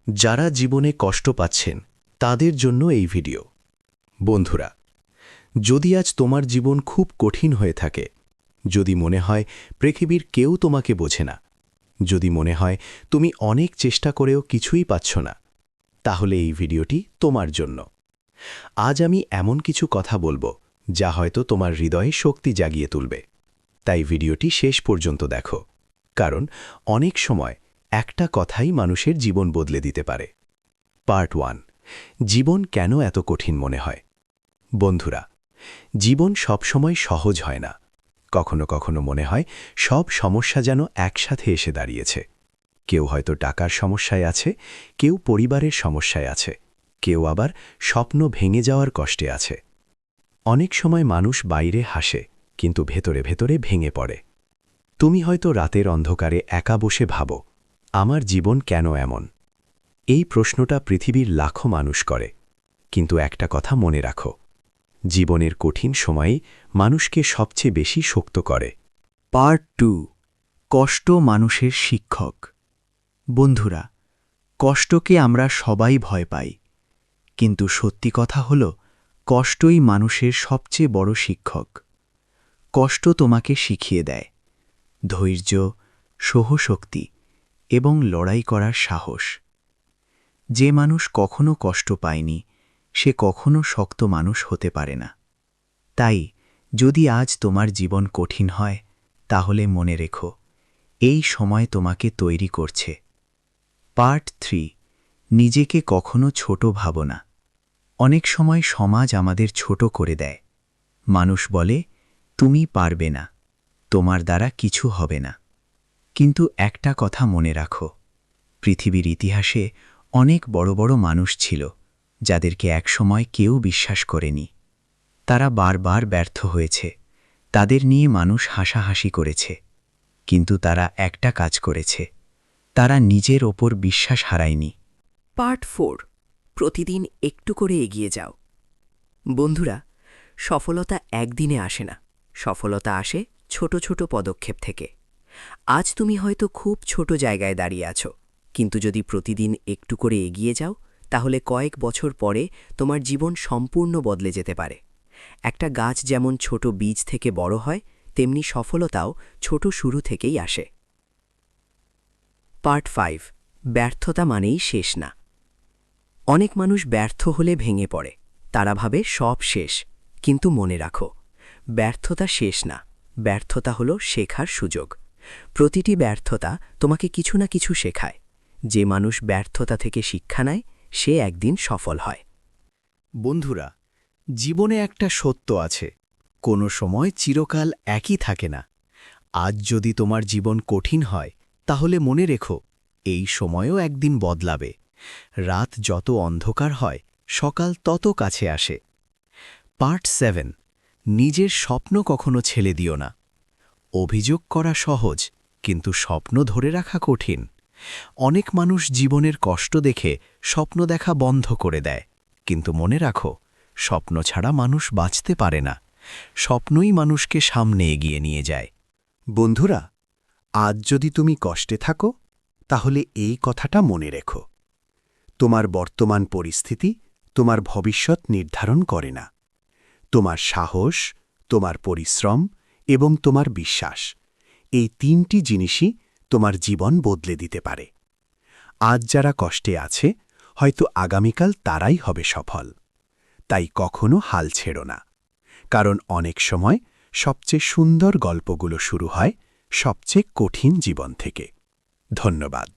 যারা জীবনে কষ্ট পাচ্ছেন তাদের জন্য এই ভিডিও। বন্ধুরা, যদি আজ তোমার জীবন খুব কঠিন হয়ে থাকে, যদি মনে হয় পৃথিবীর কেউ তোমাকে বোঝে না, যদি মনে হয় তুমি অনেক চেষ্টা করেও কিছুই পাচ্ছ না, তাহলে এই ভিডিওটি তোমার জন্য। আজ আমি এমন কিছু কথা বলবো যা হয়তো তোমার হৃদয়ে শক্তি জাগিয়ে তুলবে। তাই ভিডিওটি শেষ পর্যন্ত দেখো, কারণ অনেক সময় একটা কথাই মানুষের জীবন বদলে দিতে পারে। পার্ট 1, জীবন কেন এত কঠিন মনে হয়। বন্ধুরা, জীবন সবসময় সহজ হয় না। কখনো কখনো মনে হয় সব সমস্যা যেন একসাথে এসে দাঁড়িয়েছে। কেউ হয়তো টাকার সমস্যায় আছে, কেউ পরিবারের সমস্যায় আছে, কেউ আবার স্বপ্ন ভেঙে যাওয়ার কষ্টে আছে। অনেক সময় মানুষ বাইরে হাসে, কিন্তু ভেতরে ভেতরে ভেঙে পড়ে। তুমি হয়তো রাতের অন্ধকারে একা বসে ভাবো, আমার জীবন কেন এমন? এই প্রশ্নটা পৃথিবীর লাখো মানুষ করে, কিন্তু একটা কথা মনে রাখো, জীবনের কঠিন সময়েই মানুষকে সবচেয়ে বেশি শক্ত করে। পার্ট 2, কষ্ট মানুষের শিক্ষক। বন্ধুরা, কষ্টকে আমরা সবাই ভয় পাই, কিন্তু সত্যি কথা হল, কষ্টই মানুষের সবচেয়ে বড় শিক্ষক। কষ্ট তোমাকে শিখিয়ে দেয় ধৈর্য, সহশক্তি এবং লড়াই করার সাহস। যে মানুষ কখনো কষ্ট পায়নি, সে কখনো শক্ত মানুষ হতে পারে না। তাই যদি আজ তোমার জীবন কঠিন হয়, তাহলে মনে রেখো, এই সময় তোমাকে তৈরি করছে। পার্ট 3, নিজেকে কখনো ছোট ভাবো না। অনেক সময় সমাজ আমাদের ছোট করে দেয়। মানুষ বলে, তুমি পারবে না, তোমার দ্বারা কিছু হবে না। কিন্তু একটা কথা মনে রাখো, পৃথিবীর ইতিহাসে অনেক বড় বড় মানুষ ছিল, যাদেরকে একসময় কেউ বিশ্বাস করেনি। তারা বারবার ব্যর্থ হয়েছে, তাদের নিয়ে মানুষ হাসাহাসি করেছে, কিন্তু তারা একটা কাজ করেছে, তারা নিজের ওপর বিশ্বাস হারায়নি। পার্ট 4, প্রতিদিন একটু করে এগিয়ে যাও। বন্ধুরা, সফলতা একদিনে আসে না, সফলতা আসে ছোট ছোট পদক্ষেপ থেকে। আজ তুমি হয়তো খুব ছোট জায়গায় দাঁড়িয়ে আছো, কিন্তু যদি প্রতিদিন একটু করে এগিয়ে যাও, তাহলে কয়েক বছর পরে তোমার জীবন সম্পূর্ণ বদলে যেতে পারে। একটা গাছ যেমন ছোট বীজ থেকে বড় হয়, তেমনি সফলতাও ছোট শুরু থেকেই আসে। পার্ট 5, ব্যর্থতা মানেই শেষ না। অনেক মানুষ ব্যর্থ হলে ভেঙে পড়ে, তারা ভাবে সব শেষ। কিন্তু মনে রাখো, ব্যর্থতা শেষ না, ব্যর্থতা হলো শেখার সুযোগ। প্রতিটি ব্যর্থতা তোমাকে কিছু না কিছু শেখায়। যে মানুষ ব্যর্থতা থেকে শিক্ষা নেয়, সে একদিন সফল হয়। বন্ধুরা, জীবনে একটা সত্য আছে, কোনো সময় চিরকাল একই থাকে না। আজ যদি তোমার জীবন কঠিন হয়, তাহলে মনে রেখো, এই সময়ও একদিন বদলাবে। রাত যত অন্ধকার হয়, সকাল তত কাছে আসে। পার্ট 7, নিজের স্বপ্ন কখনো ছেড়ে দিও না। অভিযোগ করা সহজ, কিন্তু স্বপ্ন ধরে রাখা কঠিন। অনেক মানুষ জীবনের কষ্ট দেখে স্বপ্ন দেখা বন্ধ করে দেয়, কিন্তু মনে রাখো, স্বপ্ন ছাড়া মানুষ বাঁচতে পারে না। স্বপ্নই মানুষকে সামনে এগিয়ে নিয়ে যায়। বন্ধুরা, আজ যদি তুমি কষ্টে থাকো, তাহলে এই কথাটা মনে রেখো, তোমার বর্তমান পরিস্থিতি তোমার ভবিষ্যৎ নির্ধারণ করে না। তোমার সাহস, তোমার পরিশ্রম এবং তোমার বিশ্বাস, এই 3টি জিনিসই তোমার জীবন বদলে দিতে পারে। আজ যারা কষ্টে আছে, হয়তো আগামীকাল তারাই হবে সফল। তাই কখনো হাল ছেড়ো না, কারণ অনেক সময় সবচেয়ে সুন্দর গল্পগুলো শুরু হয় সবচেয়ে কঠিন জীবন থেকে। ধন্যবাদ।